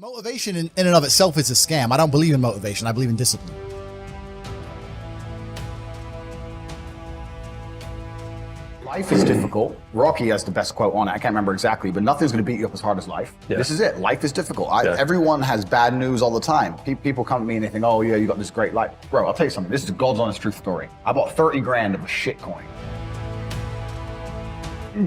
Motivation in and of itself is a scam. I don't believe in motivation. I believe in discipline. Life is difficult. Rocky has the best quote on it. I can't remember exactly, but nothing's going to beat you up as hard as life. Yeah. This is it. Life is difficult. Everyone has bad news all the time. People come to me and they think, oh yeah, you got this great life. Bro, I'll tell you something. This is a God's honest truth story. I bought 30 grand of a shit coin.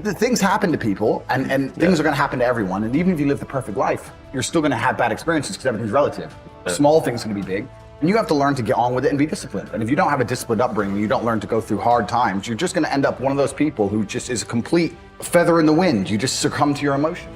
The things happen to people and things are going to happen to everyone. And even if you live the perfect life, you're still going to have bad experiences because everything's relative. Small things are going to be big. And you have to learn to get on with it and be disciplined. And if you don't have a disciplined upbringing, you don't learn to go through hard times, you're just going to end up one of those people who just is a complete feather in the wind. You just succumb to your emotion.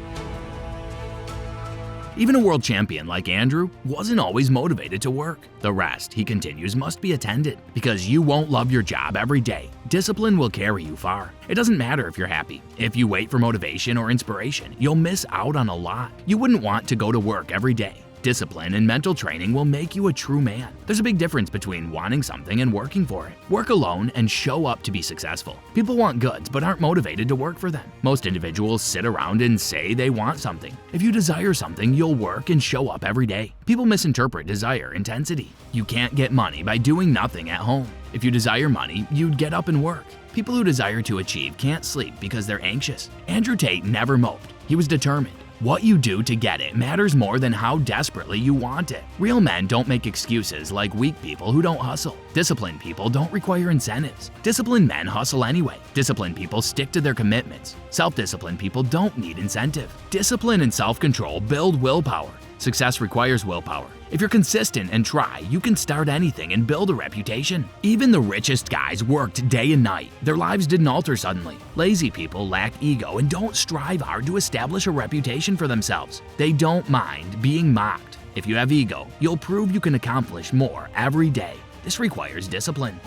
Even a world champion like Andrew wasn't always motivated to work. The rest, he continues, must be attended. Because you won't love your job every day, discipline will carry you far. It doesn't matter if you're happy. If you wait for motivation or inspiration, you'll miss out on a lot. You wouldn't want to go to work every day. Discipline and mental training will make you a true man. There's a big difference between wanting something and working for it. Work alone and show up to be successful. People want goods but aren't motivated to work for them. Most individuals sit around and say they want something. If you desire something, you'll work and show up every day. People misinterpret desire intensity. You can't get money by doing nothing at home. If you desire money, you'd get up and work. People who desire to achieve can't sleep because they're anxious. Andrew Tate never moped. He was determined. What you do to get it matters more than how desperately you want it. Real men don't make excuses like weak people who don't hustle. Disciplined people don't require incentives. Disciplined men hustle anyway. Disciplined people stick to their commitments. Self-disciplined people don't need incentive. Discipline and self-control build willpower. Success requires willpower. If you're consistent and try, you can start anything and build a reputation. Even the richest guys worked day and night. Their lives didn't alter suddenly. Lazy people lack ego and don't strive hard to establish a reputation for themselves. They don't mind being mocked. If you have ego, you'll prove you can accomplish more every day. This requires discipline.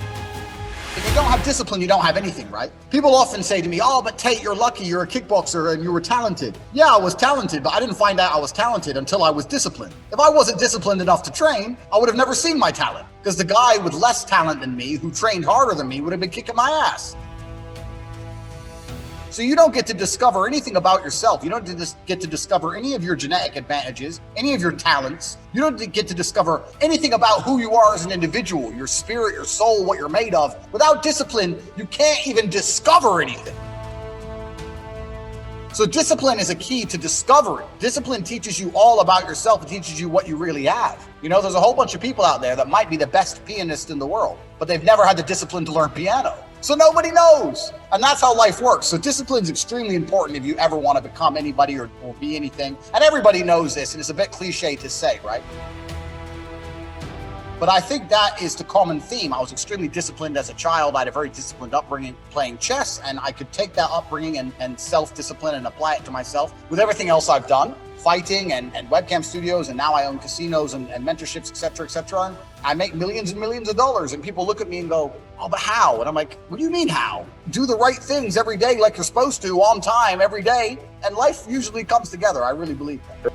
If you don't have discipline, you don't have anything, right? People often say to me, oh, but Tate, you're lucky, you're a kickboxer and you were talented. Yeah, I was talented, but I didn't find out I was talented until I was disciplined. If I wasn't disciplined enough to train, I would have never seen my talent. Because the guy with less talent than me, who trained harder than me, would have been kicking my ass. So you don't get to discover anything about yourself. You don't get to discover any of your genetic advantages, any of your talents. You don't get to discover anything about who you are as an individual, your spirit, your soul, what you're made of. Without discipline, you can't even discover anything. So discipline is a key to discovery. Discipline teaches you all about yourself. It teaches you what you really have. You know, there's a whole bunch of people out there that might be the best pianist in the world, but they've never had the discipline to learn piano. So nobody knows. And that's how life works. So discipline is extremely important if you ever want to become anybody or be anything. And everybody knows this, and it's a bit cliche to say, right? But I think that is the common theme. I was extremely disciplined as a child. I had a very disciplined upbringing playing chess, and I could take that upbringing and self-discipline and apply it to myself with everything else I've done, fighting and webcam studios, and now I own casinos and mentorships, et cetera, et cetera. And I make millions and millions of dollars, and people look at me and go, oh, but how? And I'm like, what do you mean how? Do the right things every day like you're supposed to, on time, every day, and life usually comes together. I really believe that.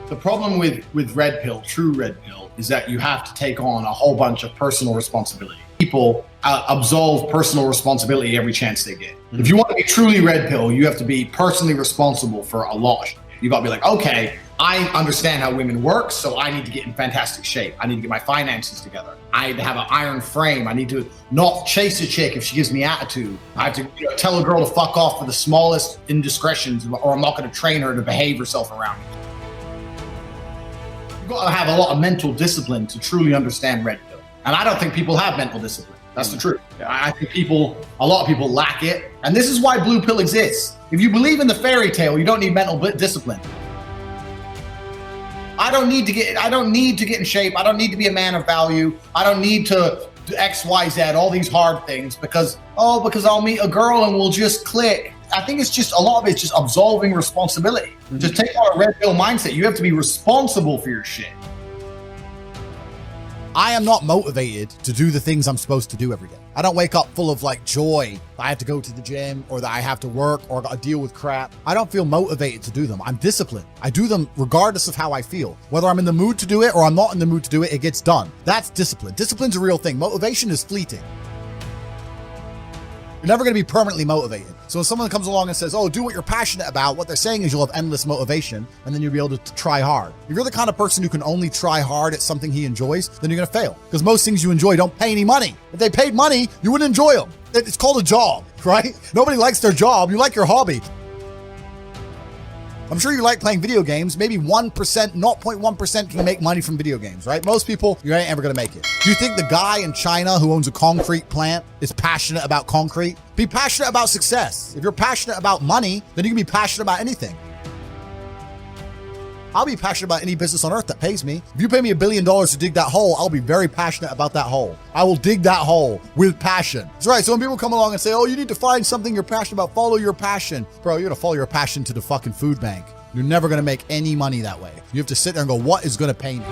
The problem with red pill, true red pill, is that you have to take on a whole bunch of personal responsibility. People absolve personal responsibility every chance they get. If you want to be truly red pill, you have to be personally responsible for a lot. You got to be like, okay, I understand how women work, so I need to get in fantastic shape. I need to get my finances together. I need to have an iron frame. I need to not chase a chick if she gives me attitude. I have to tell a girl to fuck off for the smallest indiscretions, or I'm not going to train her to behave herself around me. You've got to have a lot of mental discipline to truly understand red pill. And I don't think people have mental discipline. That's the truth. I think a lot of people lack it. And this is why blue pill exists. If you believe in the fairy tale, you don't need mental discipline. I don't need to get in shape. I don't need to be a man of value. I don't need to do X, Y, Z, all these hard things because I'll meet a girl and we'll just click. I think it's just a lot of it's just absolving responsibility. Just take on a red pill mindset. You have to be responsible for your shit. I am not motivated to do the things I'm supposed to do every day. I don't wake up full of like joy that I have to go to the gym or that I have to work or got to deal with crap. I don't feel motivated to do them. I'm disciplined. I do them regardless of how I feel. Whether I'm in the mood to do it or I'm not in the mood to do it, it gets done. That's discipline. Discipline's a real thing. Motivation is fleeting. You're never going to be permanently motivated. So when someone comes along and says, oh, do what you're passionate about, what they're saying is you'll have endless motivation and then you'll be able to try hard. If you're the kind of person who can only try hard at something he enjoys, then you're going to fail. Because most things you enjoy don't pay any money. If they paid money, you wouldn't enjoy them. It's called a job, right? Nobody likes their job. You like your hobby. I'm sure you like playing video games. Maybe 1%, 0.1% can make money from video games, right? Most people, you ain't ever gonna make it. Do you think the guy in China who owns a concrete plant is passionate about concrete? Be passionate about success. If you're passionate about money, then you can be passionate about anything. I'll be passionate about any business on earth that pays me. If you pay me $1 billion to dig that hole, I'll be very passionate about that hole. I will dig that hole with passion. That's right. So when people come along and say, oh, you need to find something you're passionate about, follow your passion. Bro, you're gonna follow your passion to the fucking food bank. You're never gonna make any money that way. You have to sit there and go, what is gonna pay me?